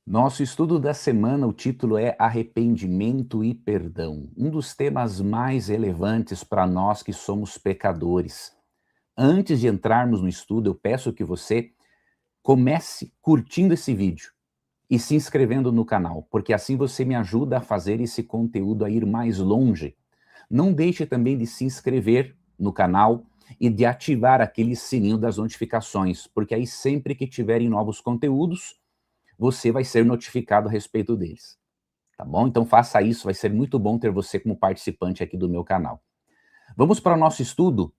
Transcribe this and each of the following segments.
Nosso estudo da semana, o título é Arrependimento e Perdão, um dos temas mais relevantes para nós que somos pecadores. Antes de entrarmos no estudo, eu peço que você comece curtindo esse vídeo e se inscrevendo no canal, porque assim você me ajuda a fazer esse conteúdo a ir mais longe. Não deixe também de se inscrever no canal e de ativar aquele sininho das notificações, porque aí sempre que tiverem novos conteúdos, você vai ser notificado a respeito deles, tá bom? Então faça isso, vai ser muito bom ter você como participante aqui do meu canal. Vamos para o nosso estudo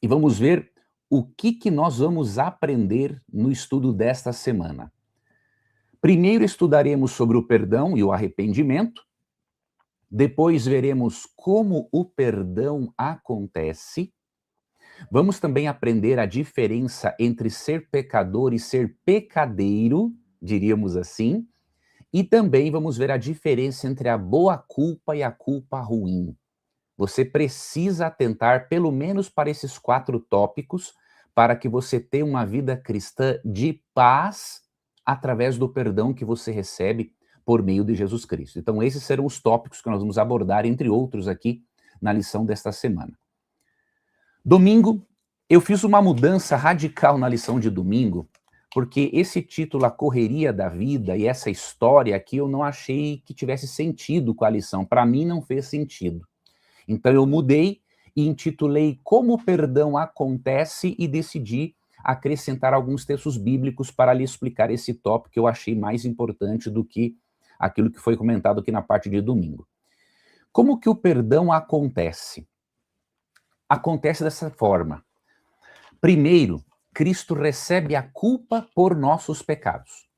e vamos ver o que nós vamos aprender no estudo desta semana. Primeiro estudaremos sobre o perdão e o arrependimento, depois veremos como o perdão acontece, vamos também aprender a diferença entre ser pecador e ser pecadeiro, diríamos assim, e também vamos ver a diferença entre a boa culpa e a culpa ruim. Você precisa atentar pelo menos para esses 4 tópicos para que você tenha uma vida cristã de paz através do perdão que você recebe por meio de Jesus Cristo. Então esses serão os tópicos que nós vamos abordar, entre outros aqui, na lição desta semana. Domingo, eu fiz uma mudança radical na lição de domingo, porque esse título, A Correria da Vida, e essa história aqui, eu não achei que tivesse sentido com a lição. Para mim, não fez sentido. Então, eu mudei e intitulei Como o Perdão Acontece e decidi acrescentar alguns textos bíblicos para lhe explicar esse tópico que eu achei mais importante do que aquilo que foi comentado aqui na parte de domingo. Como que o perdão acontece? Acontece dessa forma. Primeiro, Cristo recebe a culpa por nossos pecados.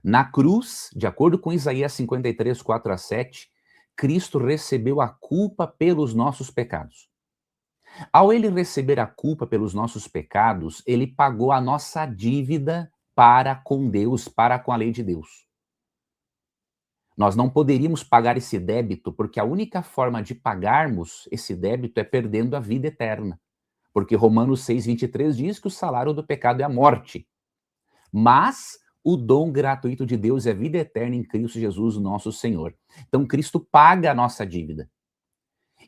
Na cruz, de acordo com Isaías 53, 4 a 7, Cristo recebeu a culpa pelos nossos pecados. Ao ele receber a culpa pelos nossos pecados, ele pagou a nossa dívida para com Deus, para com a lei de Deus. Nós não poderíamos pagar esse débito, porque a única forma de pagarmos esse débito é perdendo a vida eterna. Porque Romanos 6,23 diz que o salário do pecado é a morte. Mas o dom gratuito de Deus é vida eterna em Cristo Jesus, nosso Senhor. Então Cristo paga a nossa dívida.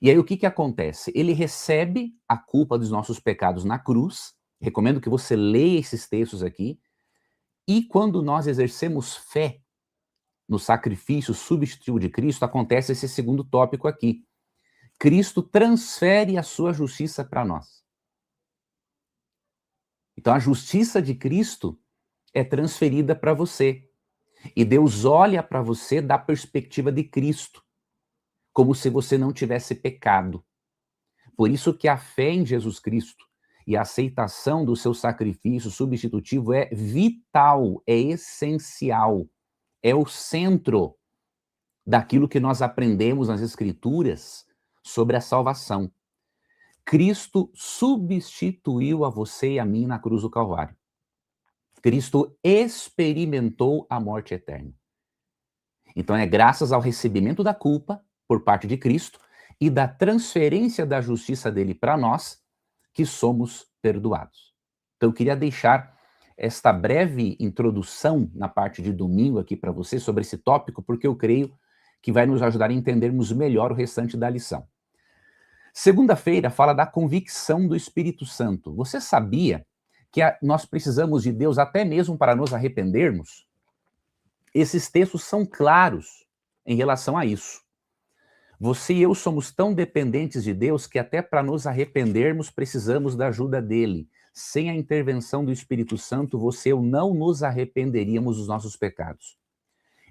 E aí o que acontece? Ele recebe a culpa dos nossos pecados na cruz. Recomendo que você leia esses textos aqui. E quando nós exercemos fé no sacrifício substitutivo de Cristo, acontece esse segundo tópico aqui. Cristo transfere a sua justiça para nós. Então a justiça de Cristo é transferida para você. E Deus olha para você da perspectiva de Cristo, como se você não tivesse pecado. Por isso que a fé em Jesus Cristo e a aceitação do seu sacrifício substitutivo é vital, é essencial, é o centro daquilo que nós aprendemos nas Escrituras sobre a salvação. Cristo substituiu a você e a mim na cruz do Calvário. Cristo experimentou a morte eterna. Então é graças ao recebimento da culpa por parte de Cristo e da transferência da justiça dele para nós que somos perdoados. Então eu queria deixar esta breve introdução na parte de domingo aqui para você sobre esse tópico, porque eu creio que vai nos ajudar a entendermos melhor o restante da lição. Segunda-feira fala da convicção do Espírito Santo. Você sabia que nós precisamos de Deus até mesmo para nos arrependermos? Esses textos são claros em relação a isso. Você e eu somos tão dependentes de Deus que até para nos arrependermos precisamos da ajuda dele. Sem a intervenção do Espírito Santo, você e eu não nos arrependeríamos dos nossos pecados.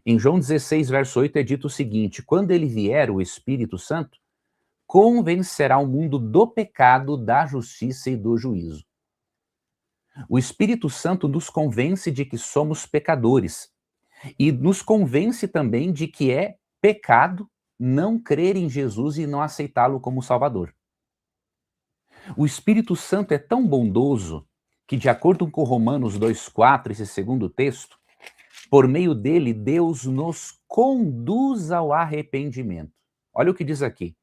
Em João 16, verso 8 é dito o seguinte: quando ele vier, o Espírito Santo, convencerá o mundo do pecado, da justiça e do juízo. O Espírito Santo nos convence de que somos pecadores e nos convence também de que é pecado não crer em Jesus e não aceitá-lo como Salvador. O Espírito Santo é tão bondoso que, de acordo com Romanos 2,4, esse segundo texto, por meio dele, Deus nos conduz ao arrependimento. Olha o que diz aqui.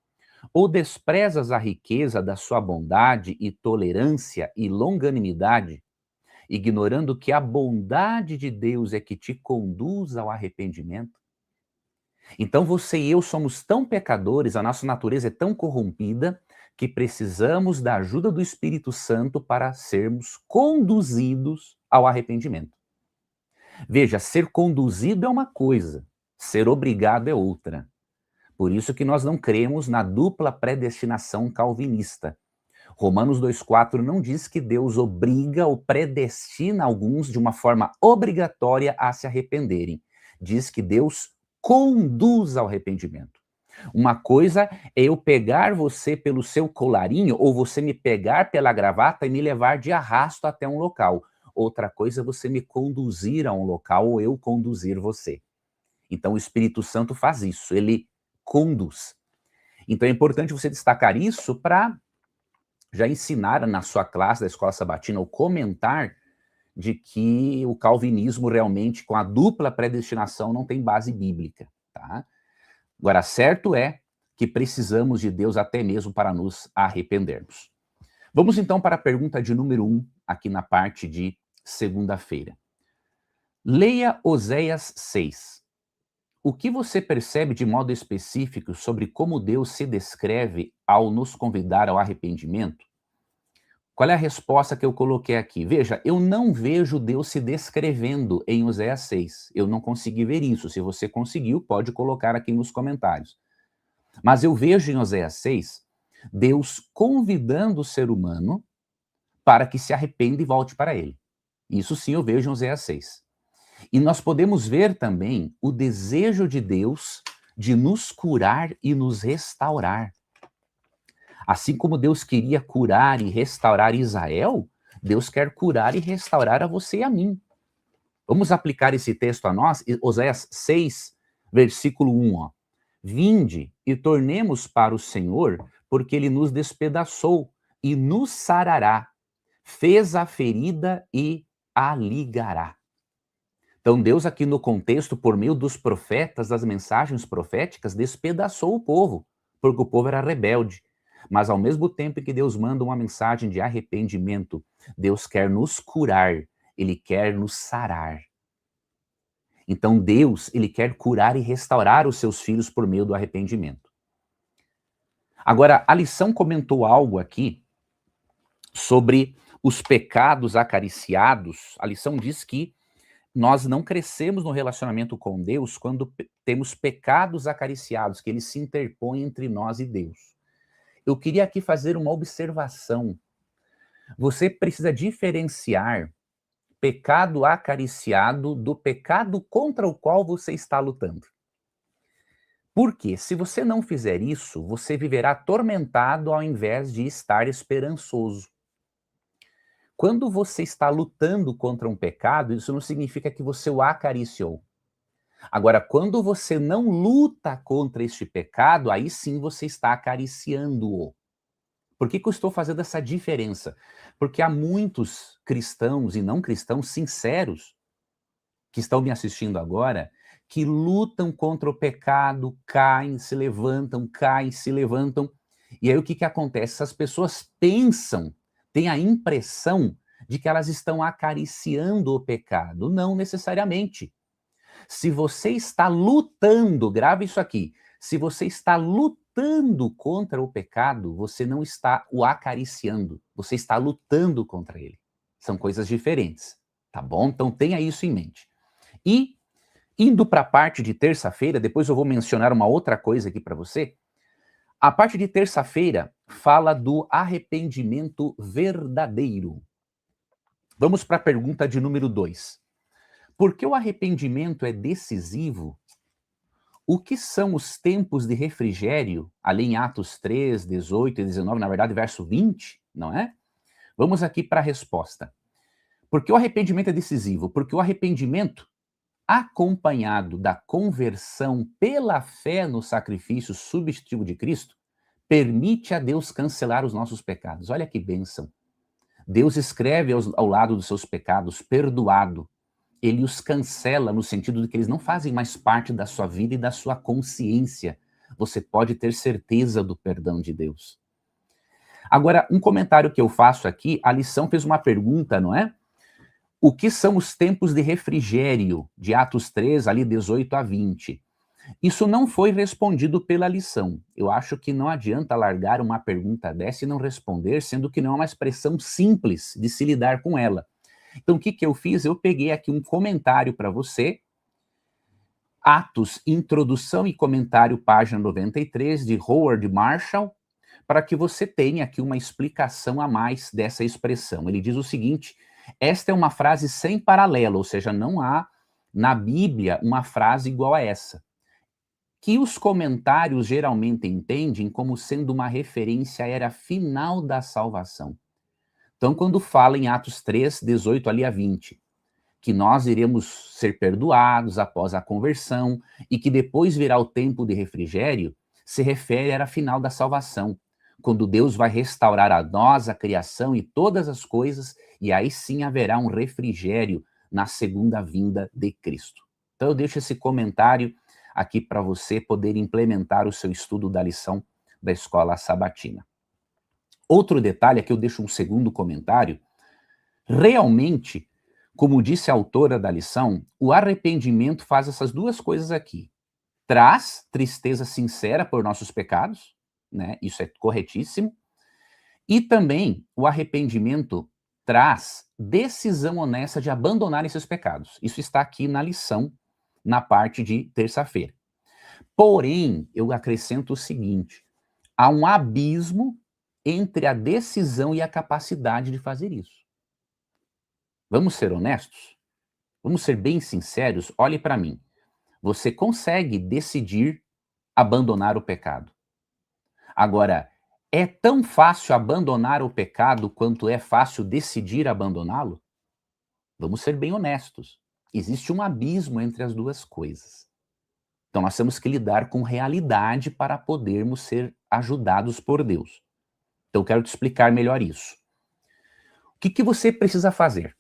Ou desprezas a riqueza da sua bondade e tolerância e longanimidade, ignorando que a bondade de Deus é que te conduz ao arrependimento? Então você e eu somos tão pecadores, a nossa natureza é tão corrompida, que precisamos da ajuda do Espírito Santo para sermos conduzidos ao arrependimento. Veja, ser conduzido é uma coisa, ser obrigado é outra. Por isso que nós não cremos na dupla predestinação calvinista. Romanos 2,4 não diz que Deus obriga ou predestina alguns de uma forma obrigatória a se arrependerem. Diz que Deus conduz ao arrependimento. Uma coisa é eu pegar você pelo seu colarinho ou você me pegar pela gravata e me levar de arrasto até um local. Outra coisa é você me conduzir a um local ou eu conduzir você. Então o Espírito Santo faz isso, ele conduz. Então é importante você destacar isso para já ensinar na sua classe da Escola Sabatina ou comentar de que o calvinismo realmente, com a dupla predestinação, não tem base bíblica, tá? Agora, certo é que precisamos de Deus até mesmo para nos arrependermos. Vamos então para a pergunta de número 1, aqui na parte de segunda-feira. Leia Oséias 6. O que você percebe de modo específico sobre como Deus se descreve ao nos convidar ao arrependimento? Qual é a resposta que eu coloquei aqui? Veja, eu não vejo Deus se descrevendo em Oséias 6. Eu não consegui ver isso. Se você conseguiu, pode colocar aqui nos comentários. Mas eu vejo em Oséias 6 Deus convidando o ser humano para que se arrependa e volte para ele. Isso sim eu vejo em Oséias 6. E nós podemos ver também o desejo de Deus de nos curar e nos restaurar. Assim como Deus queria curar e restaurar Israel, Deus quer curar e restaurar a você e a mim. Vamos aplicar esse texto a nós, Oséias 6, versículo 1. Ó. Vinde e tornemos para o Senhor, porque ele nos despedaçou e nos sarará, fez a ferida e a ligará. Então Deus aqui no contexto, por meio dos profetas, das mensagens proféticas, despedaçou o povo, porque o povo era rebelde. Mas ao mesmo tempo que Deus manda uma mensagem de arrependimento, Deus quer nos curar, ele quer nos sarar. Então Deus, ele quer curar e restaurar os seus filhos por meio do arrependimento. Agora, a lição comentou algo aqui sobre os pecados acariciados. A lição diz que nós não crescemos no relacionamento com Deus quando temos pecados acariciados, que eles se interpõem entre nós e Deus. Eu queria aqui fazer uma observação. Você precisa diferenciar pecado acariciado do pecado contra o qual você está lutando. Por quê? Se você não fizer isso, você viverá atormentado ao invés de estar esperançoso. Quando você está lutando contra um pecado, isso não significa que você o acariciou. Agora, quando você não luta contra este pecado, aí sim você está acariciando-o. Por que eu estou fazendo essa diferença? Porque há muitos cristãos e não cristãos sinceros que estão me assistindo agora, que lutam contra o pecado, caem, se levantam, e aí o que acontece? Essas pessoas pensam, têm a impressão de que elas estão acariciando o pecado. Não necessariamente. Se você está lutando, grave isso aqui, se você está lutando contra o pecado, você não está o acariciando, você está lutando contra ele. São coisas diferentes, tá bom? Então tenha isso em mente. E, indo para a parte de terça-feira, depois eu vou mencionar uma outra coisa aqui para você. A parte de terça-feira fala do arrependimento verdadeiro. Vamos para a pergunta de número 2. Por que o arrependimento é decisivo? O que são os tempos de refrigério? Ali em Atos 3, 18 e 19, na verdade, verso 20, não é? Vamos aqui para a resposta. Por que o arrependimento é decisivo? Porque o arrependimento, acompanhado da conversão pela fé no sacrifício substitutivo de Cristo, permite a Deus cancelar os nossos pecados. Olha que bênção. Deus escreve ao lado dos seus pecados, perdoado. Ele os cancela no sentido de que eles não fazem mais parte da sua vida e da sua consciência. Você pode ter certeza do perdão de Deus. Agora, um comentário que eu faço aqui, a lição fez uma pergunta, não é? O que são os tempos de refrigério, de Atos 3, ali 18 a 20? Isso não foi respondido pela lição. Eu acho que não adianta largar uma pergunta dessa e não responder, sendo que não é uma expressão simples de se lidar com ela. Então, o que eu fiz? Eu peguei aqui um comentário para você, Atos, Introdução e Comentário, página 93, de Howard Marshall, para que você tenha aqui uma explicação a mais dessa expressão. Ele diz o seguinte: esta é uma frase sem paralelo, ou seja, não há na Bíblia uma frase igual a essa, que os comentários geralmente entendem como sendo uma referência à era final da salvação. Então, quando fala em Atos 3, 18 ali a 20, que nós iremos ser perdoados após a conversão e que depois virá o tempo de refrigério, se refere à era final da salvação, quando Deus vai restaurar a nós, a criação e todas as coisas, e aí sim haverá um refrigério na segunda vinda de Cristo. Então eu deixo esse comentário aqui para você poder implementar o seu estudo da lição da escola sabatina. Outro detalhe, aqui eu deixo um segundo comentário, realmente, como disse a autora da lição, o arrependimento faz essas duas coisas aqui. Traz tristeza sincera por nossos pecados, né? Isso é corretíssimo. E também o arrependimento traz decisão honesta de abandonar esses pecados. Isso está aqui na lição, na parte de terça-feira. Porém, eu acrescento o seguinte: há um abismo entre a decisão e a capacidade de fazer isso. Vamos ser honestos? Vamos ser bem sinceros? Olhe para mim. Você consegue decidir abandonar o pecado. Agora, é tão fácil abandonar o pecado quanto é fácil decidir abandoná-lo? Vamos ser bem honestos. Existe um abismo entre as duas coisas. Então, nós temos que lidar com realidade para podermos ser ajudados por Deus. Então, eu quero te explicar melhor isso. O que você precisa fazer?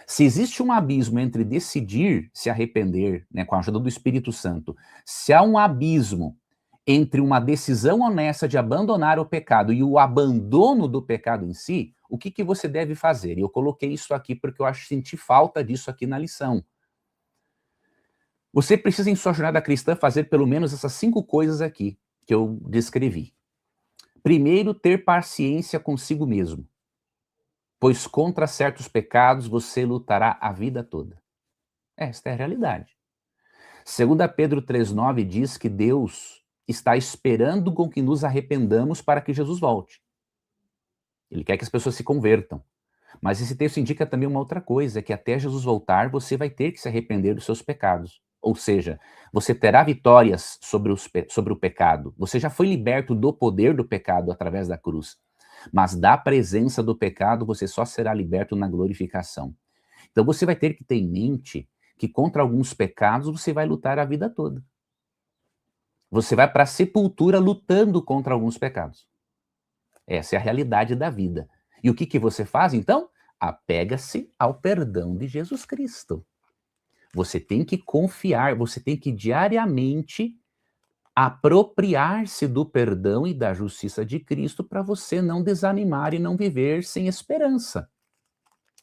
Se existe um abismo entre decidir se arrepender, né, com a ajuda do Espírito Santo, se há um abismo entre uma decisão honesta de abandonar o pecado e o abandono do pecado em si, o que você deve fazer? E eu coloquei isso aqui porque eu acho que senti falta disso aqui na lição. Você precisa, em sua jornada cristã, fazer pelo menos essas 5 coisas aqui que eu descrevi. Primeiro, ter paciência consigo mesmo, pois contra certos pecados você lutará a vida toda. Esta é a realidade. 2 Pedro 3,9 diz que Deus está esperando com que nos arrependamos para que Jesus volte. Ele quer que as pessoas se convertam. Mas esse texto indica também uma outra coisa, que até Jesus voltar, você vai ter que se arrepender dos seus pecados. Ou seja, você terá vitórias sobre o pecado. Você já foi liberto do poder do pecado através da cruz. Mas da presença do pecado, você só será liberto na glorificação. Então você vai ter que ter em mente que contra alguns pecados você vai lutar a vida toda. Você vai para a sepultura lutando contra alguns pecados. Essa é a realidade da vida. E o que você faz, então? Apega-se ao perdão de Jesus Cristo. Você tem que confiar, você tem que diariamente apropriar-se do perdão e da justiça de Cristo para você não desanimar e não viver sem esperança.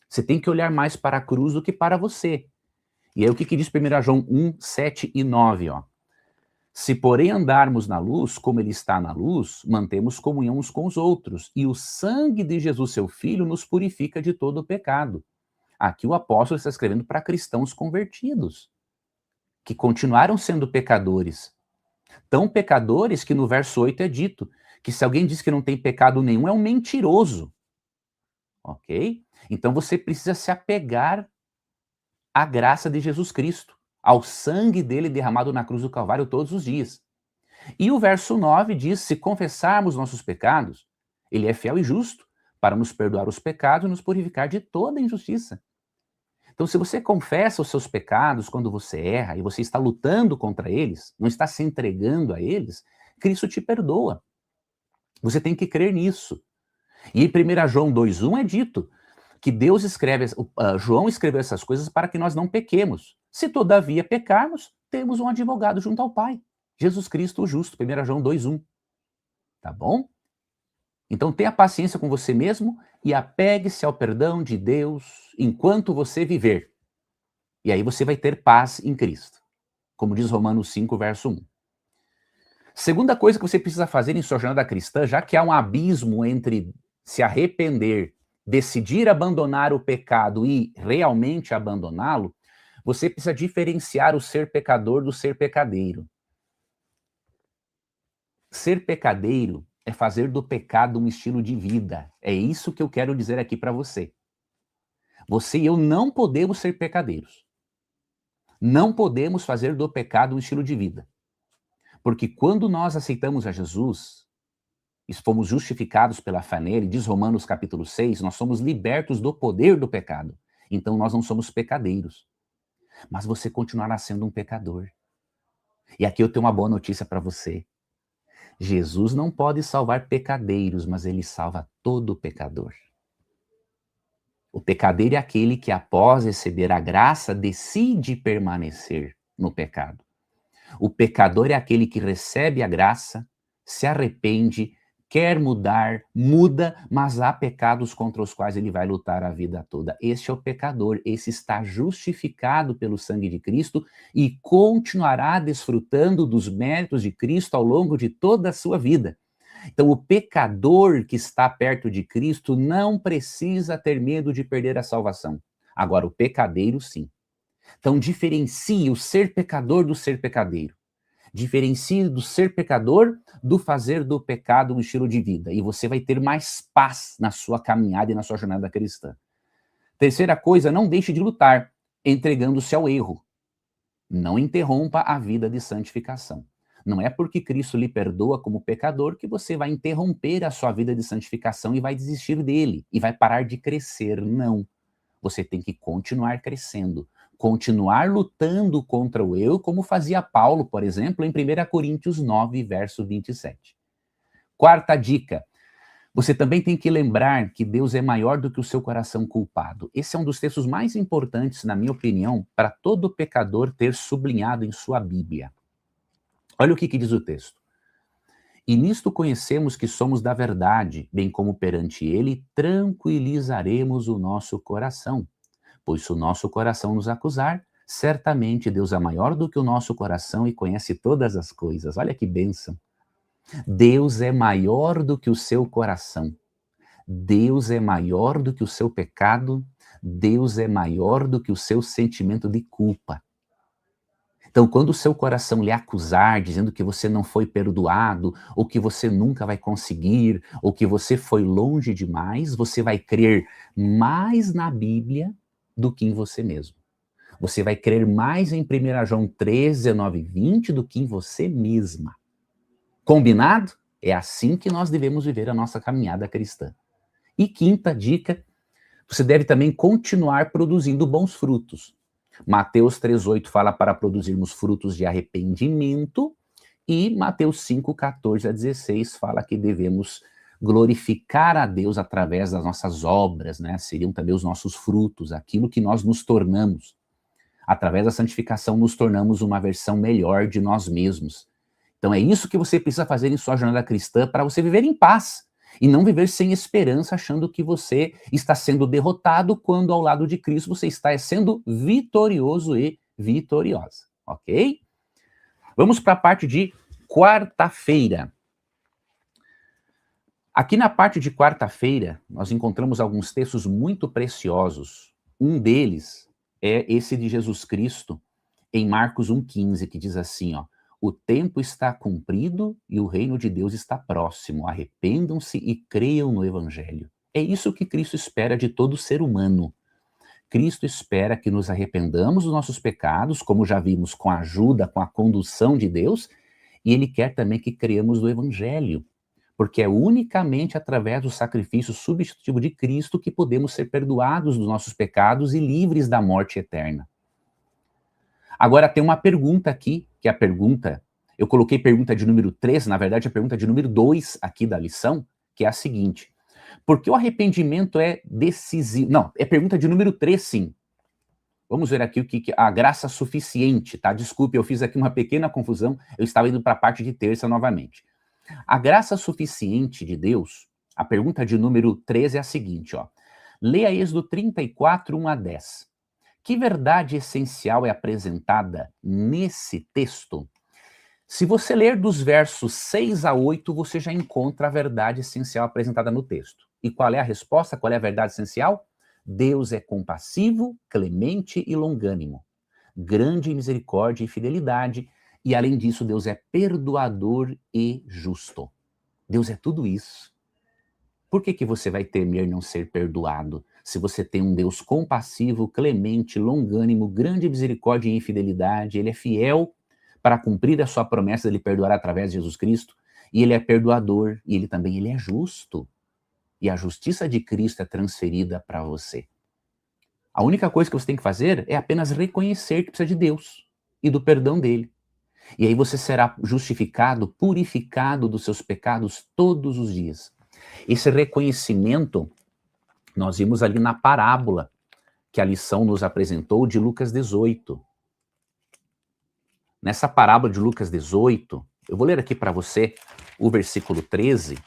Você tem que olhar mais para a cruz do que para você. E aí o que diz 1 João 1, 7 e 9, ó. Se, porém, andarmos na luz, como ele está na luz, mantemos comunhão uns com os outros, e o sangue de Jesus, seu Filho, nos purifica de todo o pecado. Aqui o apóstolo está escrevendo para cristãos convertidos, que continuaram sendo pecadores. Tão pecadores que no verso 8 é dito que se alguém diz que não tem pecado nenhum, é um mentiroso. Ok? Então você precisa se apegar à graça de Jesus Cristo, ao sangue dele derramado na cruz do Calvário todos os dias. E o verso 9 diz: se confessarmos nossos pecados, ele é fiel e justo para nos perdoar os pecados e nos purificar de toda injustiça. Então, se você confessa os seus pecados quando você erra e você está lutando contra eles, não está se entregando a eles, Cristo te perdoa. Você tem que crer nisso. E em 1 João 2,1 é dito que Deus escreve, João escreveu essas coisas para que nós não pequemos. Se todavia pecarmos, temos um advogado junto ao Pai, Jesus Cristo o justo, 1 João 2,1. Tá bom? Então tenha paciência com você mesmo e apegue-se ao perdão de Deus enquanto você viver. E aí você vai ter paz em Cristo. Como diz Romanos 5, verso 1. Segunda coisa que você precisa fazer em sua jornada cristã, já que há um abismo entre se arrepender, decidir abandonar o pecado e realmente abandoná-lo, você precisa diferenciar o ser pecador do ser pecadeiro. Ser pecadeiro é fazer do pecado um estilo de vida. É isso que eu quero dizer aqui para você. Você e eu não podemos ser pecadeiros. Não podemos fazer do pecado um estilo de vida. Porque quando nós aceitamos a Jesus, e fomos justificados pela fé nele, diz Romanos capítulo 6, nós somos libertos do poder do pecado. Então nós não somos pecadeiros. Mas você continuará sendo um pecador. E aqui eu tenho uma boa notícia para você. Jesus não pode salvar pecadeiros, mas ele salva todo pecador. O pecadeiro é aquele que, após receber a graça, decide permanecer no pecado. O pecador é aquele que recebe a graça, se arrepende, quer mudar, muda, mas há pecados contra os quais ele vai lutar a vida toda. Este é o pecador, esse está justificado pelo sangue de Cristo e continuará desfrutando dos méritos de Cristo ao longo de toda a sua vida. Então, o pecador que está perto de Cristo não precisa ter medo de perder a salvação. Agora, o pecadeiro, sim. Então, diferencie o ser pecador do ser pecadeiro. Diferencie do ser pecador do fazer do pecado um estilo de vida. E você vai ter mais paz na sua caminhada e na sua jornada cristã. Terceira coisa, não deixe de lutar, entregando-se ao erro. Não interrompa a vida de santificação. Não é porque Cristo lhe perdoa como pecador que você vai interromper a sua vida de santificação e vai desistir dele e vai parar de crescer. Não. Você tem que continuar crescendo, continuar lutando contra o eu, como fazia Paulo, por exemplo, em 1 Coríntios 9, verso 27. Quarta dica, você também tem que lembrar que Deus é maior do que o seu coração culpado. Esse é um dos textos mais importantes, na minha opinião, para todo pecador ter sublinhado em sua Bíblia. Olha o que diz o texto. E nisto conhecemos que somos da verdade, bem como perante ele tranquilizaremos o nosso coração. Pois se o nosso coração nos acusar, certamente Deus é maior do que o nosso coração e conhece todas as coisas. Olha que bênção. Deus é maior do que o seu coração. Deus é maior do que o seu pecado. Deus é maior do que o seu sentimento de culpa. Então, quando o seu coração lhe acusar, dizendo que você não foi perdoado, ou que você nunca vai conseguir, ou que você foi longe demais, você vai crer mais na Bíblia do que em você mesmo. Você vai crer mais em 1 João 3, 19 e 20 do que em você mesma. Combinado? É assim que nós devemos viver a nossa caminhada cristã. E quinta dica, você deve também continuar produzindo bons frutos. Mateus 3,8 fala para produzirmos frutos de arrependimento e Mateus 5, 14 a 16 fala que devemos glorificar a Deus através das nossas obras, né? Seriam também os nossos frutos, aquilo que nós nos tornamos. Através da santificação nos tornamos uma versão melhor de nós mesmos. Então é isso que você precisa fazer em sua jornada cristã para você viver em paz e não viver sem esperança, achando que você está sendo derrotado, quando ao lado de Cristo você está sendo vitorioso e vitoriosa, ok? Vamos para a parte de quarta-feira. Aqui na parte de quarta-feira, nós encontramos alguns textos muito preciosos. Um deles é esse de Jesus Cristo, em Marcos 1,15, que diz assim, ó, o tempo está cumprido e o reino de Deus está próximo. Arrependam-se e creiam no Evangelho. É isso que Cristo espera de todo ser humano. Cristo espera que nos arrependamos dos nossos pecados, como já vimos, com a ajuda, com a condução de Deus, e Ele quer também que creiamos no Evangelho, porque é unicamente através do sacrifício substitutivo de Cristo que podemos ser perdoados dos nossos pecados e livres da morte eterna. Agora tem uma pergunta aqui, que é a pergunta, eu coloquei pergunta de número 3, na verdade a pergunta de número 2 aqui da lição, que é a seguinte: por que o arrependimento é decisivo? Não, é pergunta de número 3, sim. Vamos ver aqui o que a graça suficiente, tá? Desculpe, eu fiz aqui uma pequena confusão, eu estava indo para a parte de terça novamente. A graça suficiente de Deus, A pergunta de número 13 é a seguinte, ó. Leia Êxodo 34, 1 a 10. Que verdade essencial é apresentada nesse texto? Se você ler dos versos 6 a 8, você já encontra a verdade essencial apresentada no texto. E qual é a resposta? Qual é a verdade essencial? Deus é compassivo, clemente e longânimo, grande em misericórdia e fidelidade, e além disso, Deus é perdoador e justo. Deus é tudo isso. Por que você vai temer não ser perdoado se você tem um Deus compassivo, clemente, longânimo, grande em misericórdia e fidelidade? Ele é fiel para cumprir a sua promessa de lhe perdoar através de Jesus Cristo, e ele é perdoador, e ele é justo. E a justiça de Cristo é transferida para você. A única coisa que você tem que fazer é apenas reconhecer que precisa de Deus e do perdão dele. E aí você será justificado, purificado dos seus pecados todos os dias. Esse reconhecimento nós vimos ali na parábola que a lição nos apresentou de Lucas 18. Nessa parábola de Lucas 18, eu vou ler aqui para você o versículo 13.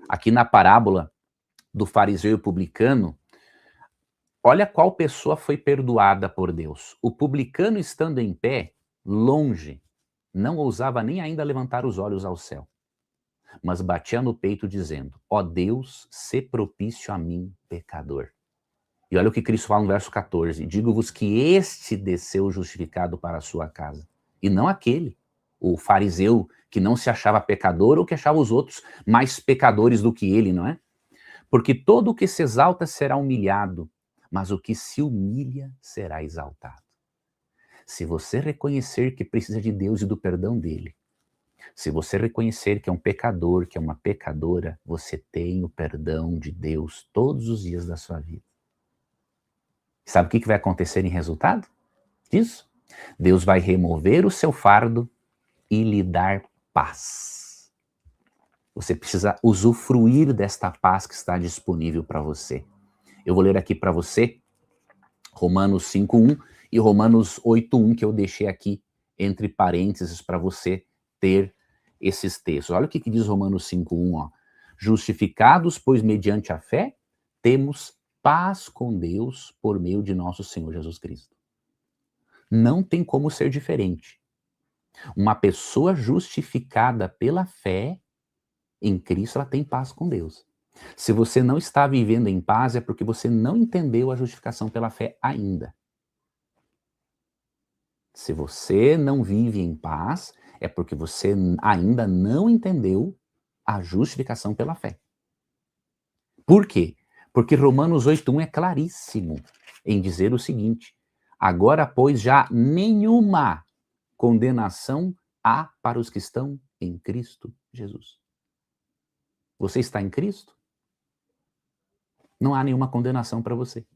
Aqui na parábola do fariseu e o publicano, olha qual pessoa foi perdoada por Deus. O publicano, estando em pé, longe, não ousava nem ainda levantar os olhos ao céu, mas batia no peito dizendo: ó Deus, sê propício a mim, pecador. E olha o que Cristo fala no verso 14: digo-vos que este desceu justificado para a sua casa, e não aquele, o fariseu que não se achava pecador ou que achava os outros mais pecadores do que ele, não é? Porque todo o que se exalta será humilhado, mas o que se humilha será exaltado. Se você reconhecer que precisa de Deus e do perdão dele, se você reconhecer que é um pecador, que é uma pecadora, você tem o perdão de Deus todos os dias da sua vida. Sabe o que vai acontecer em resultado disso? Deus vai remover o seu fardo e lhe dar paz. Você precisa usufruir desta paz que está disponível para você. Eu vou ler aqui para você Romanos 5:1 e Romanos 8:1, que eu deixei aqui entre parênteses para você ter esses textos. Olha o que diz Romanos 5:1, ó. Justificados, pois mediante a fé, temos paz com Deus por meio de nosso Senhor Jesus Cristo. Não tem como ser diferente. Uma pessoa justificada pela fé em Cristo, ela tem paz com Deus. Se você não está vivendo em paz, é porque você não entendeu a justificação pela fé ainda. Se você não vive em paz, é porque você ainda não entendeu a justificação pela fé. Por quê? Porque Romanos 8:1 é claríssimo em dizer o seguinte: agora, pois, já nenhuma condenação há para os que estão em Cristo Jesus. Você está em Cristo? Não há nenhuma condenação para você.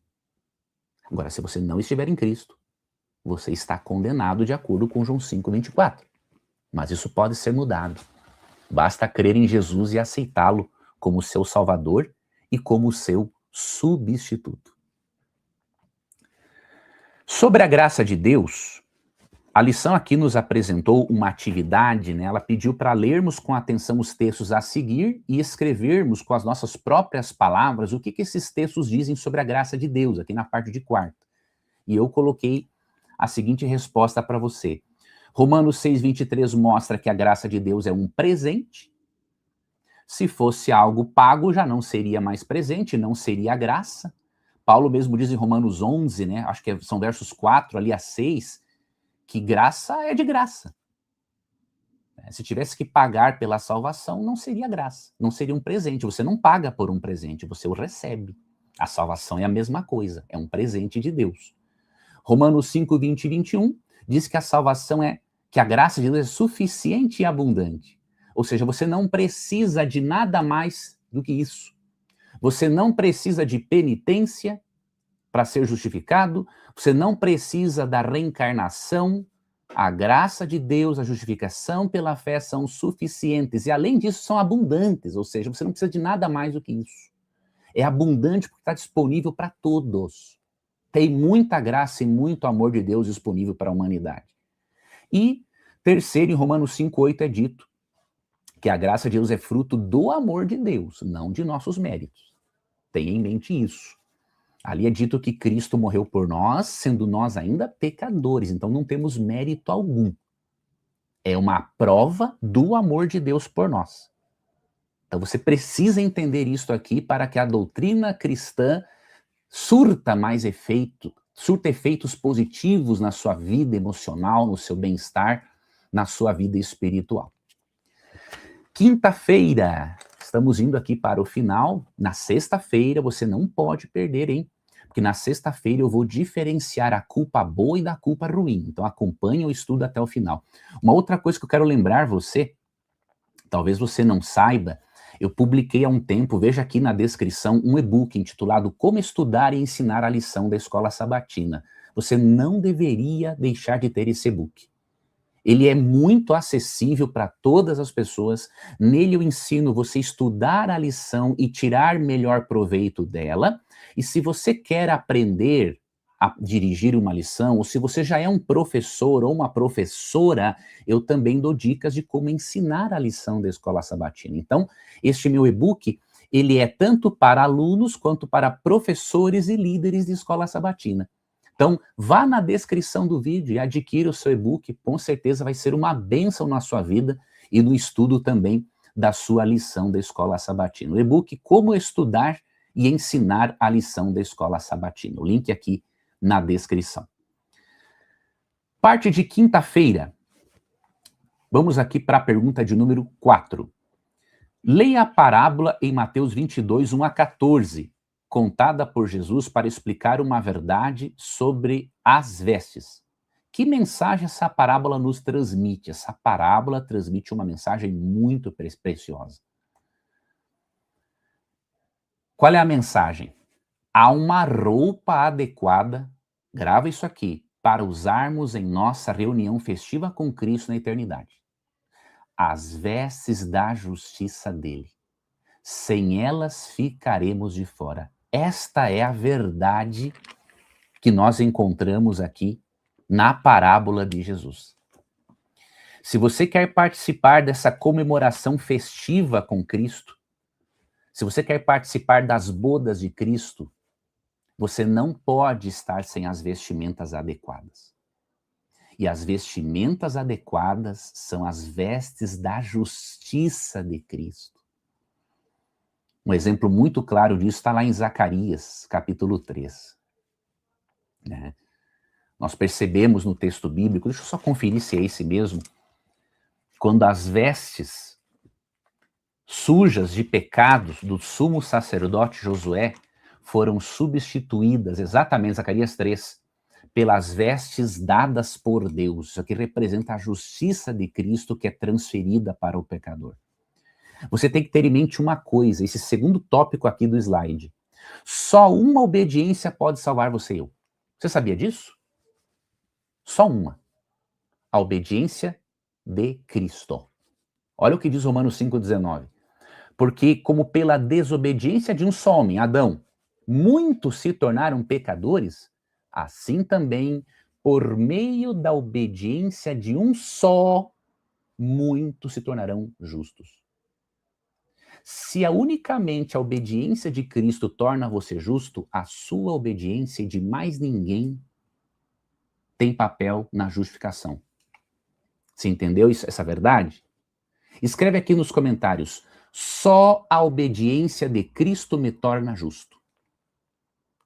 Agora, se você não estiver em Cristo, você está condenado de acordo com João 5:24. Mas isso pode ser mudado. Basta crer em Jesus e aceitá-lo como seu Salvador e como seu substituto. Sobre a graça de Deus, a lição aqui nos apresentou uma atividade, né? Ela pediu para lermos com atenção os textos a seguir e escrevermos com as nossas próprias palavras o que esses textos dizem sobre a graça de Deus, aqui na parte de quarta. E eu coloquei a seguinte resposta para você. Romanos 6:23 mostra que a graça de Deus é um presente. Se fosse algo pago, já não seria mais presente, não seria graça. Paulo mesmo diz em Romanos 11, né? Acho que são versos 4 ali a 6, que graça é de graça. Se tivesse que pagar pela salvação, não seria graça, não seria um presente. Você não paga por um presente, você o recebe. A salvação é a mesma coisa, é um presente de Deus. Romanos 5:20 e 21 diz que a salvação que a graça de Deus é suficiente e abundante. Ou seja, você não precisa de nada mais do que isso. Você não precisa de penitência para ser justificado, você não precisa da reencarnação. A graça de Deus, a justificação pela fé são suficientes e, além disso, são abundantes, ou seja, você não precisa de nada mais do que isso. É abundante porque está disponível para todos. Tem muita graça e muito amor de Deus disponível para a humanidade. E, terceiro, em Romanos 5:8 é dito que a graça de Deus é fruto do amor de Deus, não de nossos méritos. Tenha em mente isso. Ali é dito que Cristo morreu por nós, sendo nós ainda pecadores, então não temos mérito algum. É uma prova do amor de Deus por nós. Então você precisa entender isso aqui para que a doutrina cristã surta efeitos positivos na sua vida emocional, no seu bem-estar, na sua vida espiritual. Quinta-feira, estamos indo aqui para o final. Na sexta-feira você não pode perder, hein? Porque na sexta-feira eu vou diferenciar a culpa boa e da culpa ruim. Então acompanhe o estudo até o final. Uma outra coisa que eu quero lembrar você, talvez você não saiba, eu publiquei há um tempo, veja aqui na descrição, um e-book intitulado Como Estudar e Ensinar a Lição da Escola Sabatina. Você não deveria deixar de ter esse e-book. Ele é muito acessível para todas as pessoas. Nele eu ensino você a estudar a lição e tirar melhor proveito dela. E se você quer aprender a dirigir uma lição, ou se você já é um professor ou uma professora, eu também dou dicas de como ensinar a lição da Escola Sabatina. Então, este meu e-book, ele é tanto para alunos quanto para professores e líderes de Escola Sabatina. Então, vá na descrição do vídeo e adquira o seu e-book, com certeza vai ser uma bênção na sua vida e no estudo também da sua lição da Escola Sabatina. O e-book Como Estudar e Ensinar a Lição da Escola Sabatina. O link aqui na descrição. Parte de quinta-feira. Vamos aqui para a pergunta de número 4. Leia a parábola em Mateus 22, 1 a 14, contada por Jesus para explicar uma verdade sobre as vestes. Que mensagem essa parábola nos transmite? Essa parábola transmite uma mensagem muito preciosa. Qual é a mensagem? Há uma roupa adequada, grava isso aqui, para usarmos em nossa reunião festiva com Cristo na eternidade. As vestes da justiça dele. Sem elas ficaremos de fora. Esta é a verdade que nós encontramos aqui na parábola de Jesus. Se você quer participar dessa comemoração festiva com Cristo, se você quer participar das bodas de Cristo, você não pode estar sem as vestimentas adequadas. E as vestimentas adequadas são as vestes da justiça de Cristo. Um exemplo muito claro disso está lá em Zacarias, capítulo 3. Né? Nós percebemos no texto bíblico, deixa eu só conferir se é esse mesmo, quando as vestes sujas de pecados do sumo sacerdote Josué foram substituídas, exatamente, Zacarias 3, pelas vestes dadas por Deus. Isso aqui representa a justiça de Cristo que é transferida para o pecador. Você tem que ter em mente uma coisa, esse segundo tópico aqui do slide. Só uma obediência pode salvar você e eu. Você sabia disso? Só uma. A obediência de Cristo. Olha o que diz Romanos 5,19. Porque como pela desobediência de um só homem, Adão, muitos se tornaram pecadores, assim também, por meio da obediência de um só, muitos se tornarão justos. Se unicamente a obediência de Cristo torna você justo, a sua obediência e de mais ninguém tem papel na justificação. Você entendeu essa verdade? Escreve aqui nos comentários, só a obediência de Cristo me torna justo.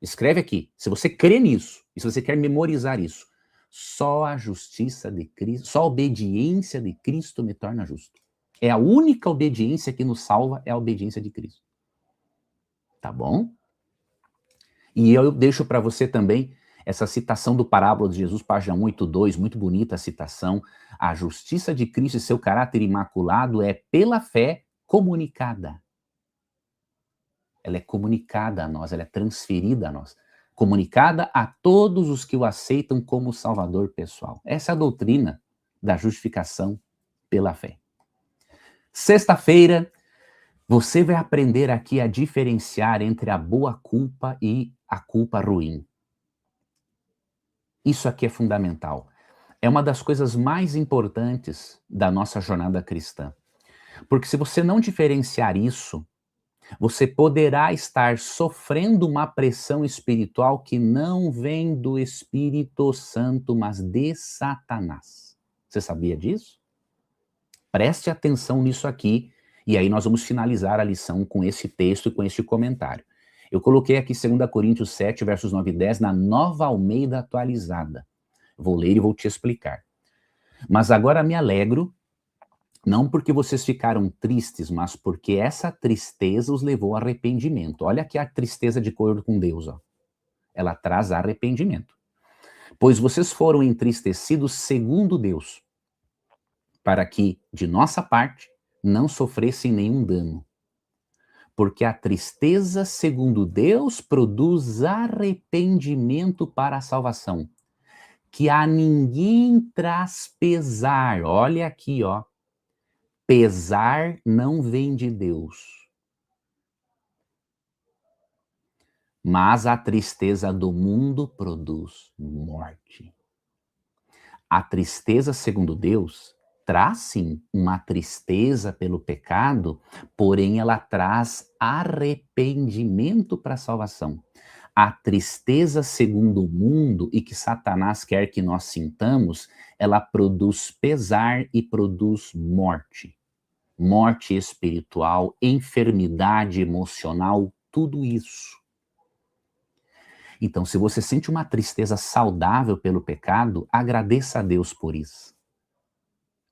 Escreve aqui, se você crê nisso, e se você quer memorizar isso, só a justiça de Cristo, só a obediência de Cristo me torna justo. É a única obediência que nos salva, é a obediência de Cristo. Tá bom? E eu deixo para você também essa citação do Parábola de Jesus, página 182, muito bonita a citação. A justiça de Cristo e seu caráter imaculado é pela fé comunicada. Ela é comunicada a nós, ela é transferida a nós. Comunicada a todos os que o aceitam como Salvador pessoal. Essa é a doutrina da justificação pela fé. Sexta-feira, você vai aprender aqui a diferenciar entre a boa culpa e a culpa ruim. Isso aqui é fundamental. É uma das coisas mais importantes da nossa jornada cristã. Porque se você não diferenciar isso, você poderá estar sofrendo uma pressão espiritual que não vem do Espírito Santo, mas de Satanás. Você sabia disso? Preste atenção nisso aqui, e aí nós vamos finalizar a lição com esse texto e com este comentário. Eu coloquei aqui 2 Coríntios 7, versos 9 e 10, na Nova Almeida atualizada. Vou ler e vou te explicar. Mas agora me alegro, não porque vocês ficaram tristes, mas porque essa tristeza os levou ao arrependimento. Olha aqui a tristeza de acordo com Deus, ó. Ela traz arrependimento. Pois vocês foram entristecidos segundo Deus, para que, de nossa parte, não sofressem nenhum dano. Porque a tristeza, segundo Deus, produz arrependimento para a salvação, que a ninguém traz pesar. Olha aqui, ó. Pesar não vem de Deus, mas a tristeza do mundo produz morte. A tristeza, segundo Deus, traz sim uma tristeza pelo pecado, porém ela traz arrependimento para a salvação. A tristeza segundo o mundo e que Satanás quer que nós sintamos, ela produz pesar e produz morte. Morte espiritual, enfermidade emocional, tudo isso. Então, se você sente uma tristeza saudável pelo pecado, agradeça a Deus por isso.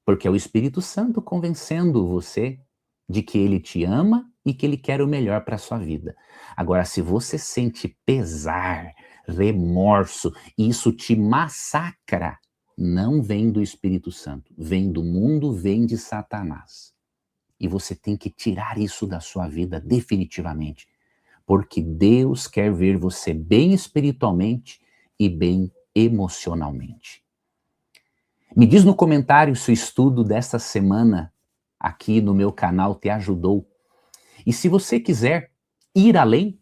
Porque é o Espírito Santo convencendo você de que Ele te ama e que Ele quer o melhor para a sua vida. Agora, se você sente pesar, remorso, e isso te massacra, não vem do Espírito Santo, vem do mundo, vem de Satanás. E você tem que tirar isso da sua vida definitivamente. Porque Deus quer ver você bem espiritualmente e bem emocionalmente. Me diz no comentário se o estudo desta semana aqui no meu canal te ajudou. E se você quiser ir além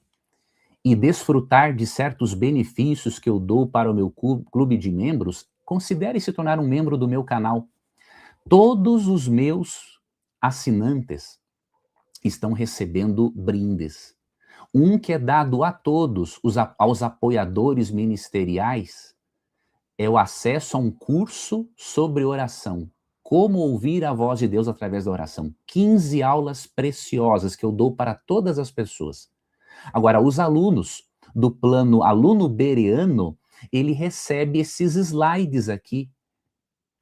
e desfrutar de certos benefícios que eu dou para o meu clube de membros, considere se tornar um membro do meu canal. Todos os meus assinantes estão recebendo brindes. Um que é dado a todos, aos apoiadores ministeriais, é o acesso a um curso sobre oração. Como ouvir a voz de Deus através da oração. 15 aulas preciosas que eu dou para todas as pessoas. Agora, os alunos do plano aluno bereano, ele recebe esses slides aqui,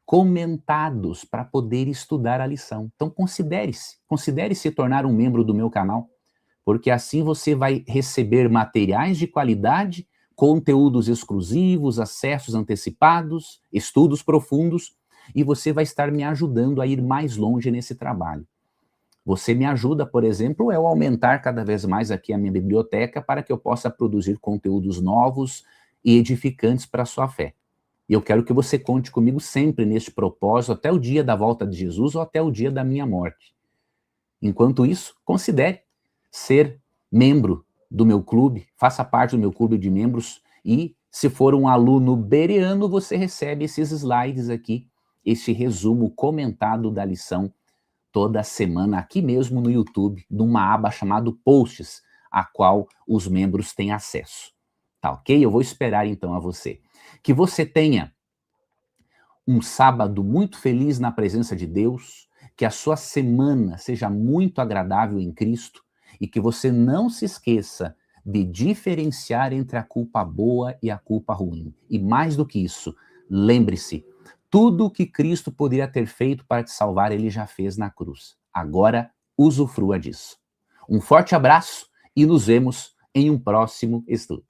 comentados para poder estudar a lição. Então considere se tornar um membro do meu canal, porque assim você vai receber materiais de qualidade, conteúdos exclusivos, acessos antecipados, estudos profundos, e você vai estar me ajudando a ir mais longe nesse trabalho. Você me ajuda, por exemplo, eu aumentar cada vez mais aqui a minha biblioteca para que eu possa produzir conteúdos novos e edificantes para a sua fé. E eu quero que você conte comigo sempre neste propósito, até o dia da volta de Jesus ou até o dia da minha morte. Enquanto isso, considere ser membro do meu clube, faça parte do meu clube de membros e, se for um aluno bereano, você recebe esses slides aqui, esse resumo comentado da lição toda semana aqui mesmo no YouTube, numa aba chamada Posts, a qual os membros têm acesso. Tá ok? Eu vou esperar então a você. Que você tenha um sábado muito feliz na presença de Deus, que a sua semana seja muito agradável em Cristo e que você não se esqueça de diferenciar entre a culpa boa e a culpa ruim. E mais do que isso, lembre-se, tudo o que Cristo poderia ter feito para te salvar, Ele já fez na cruz. Agora, usufrua disso. Um forte abraço e nos vemos em um próximo estudo.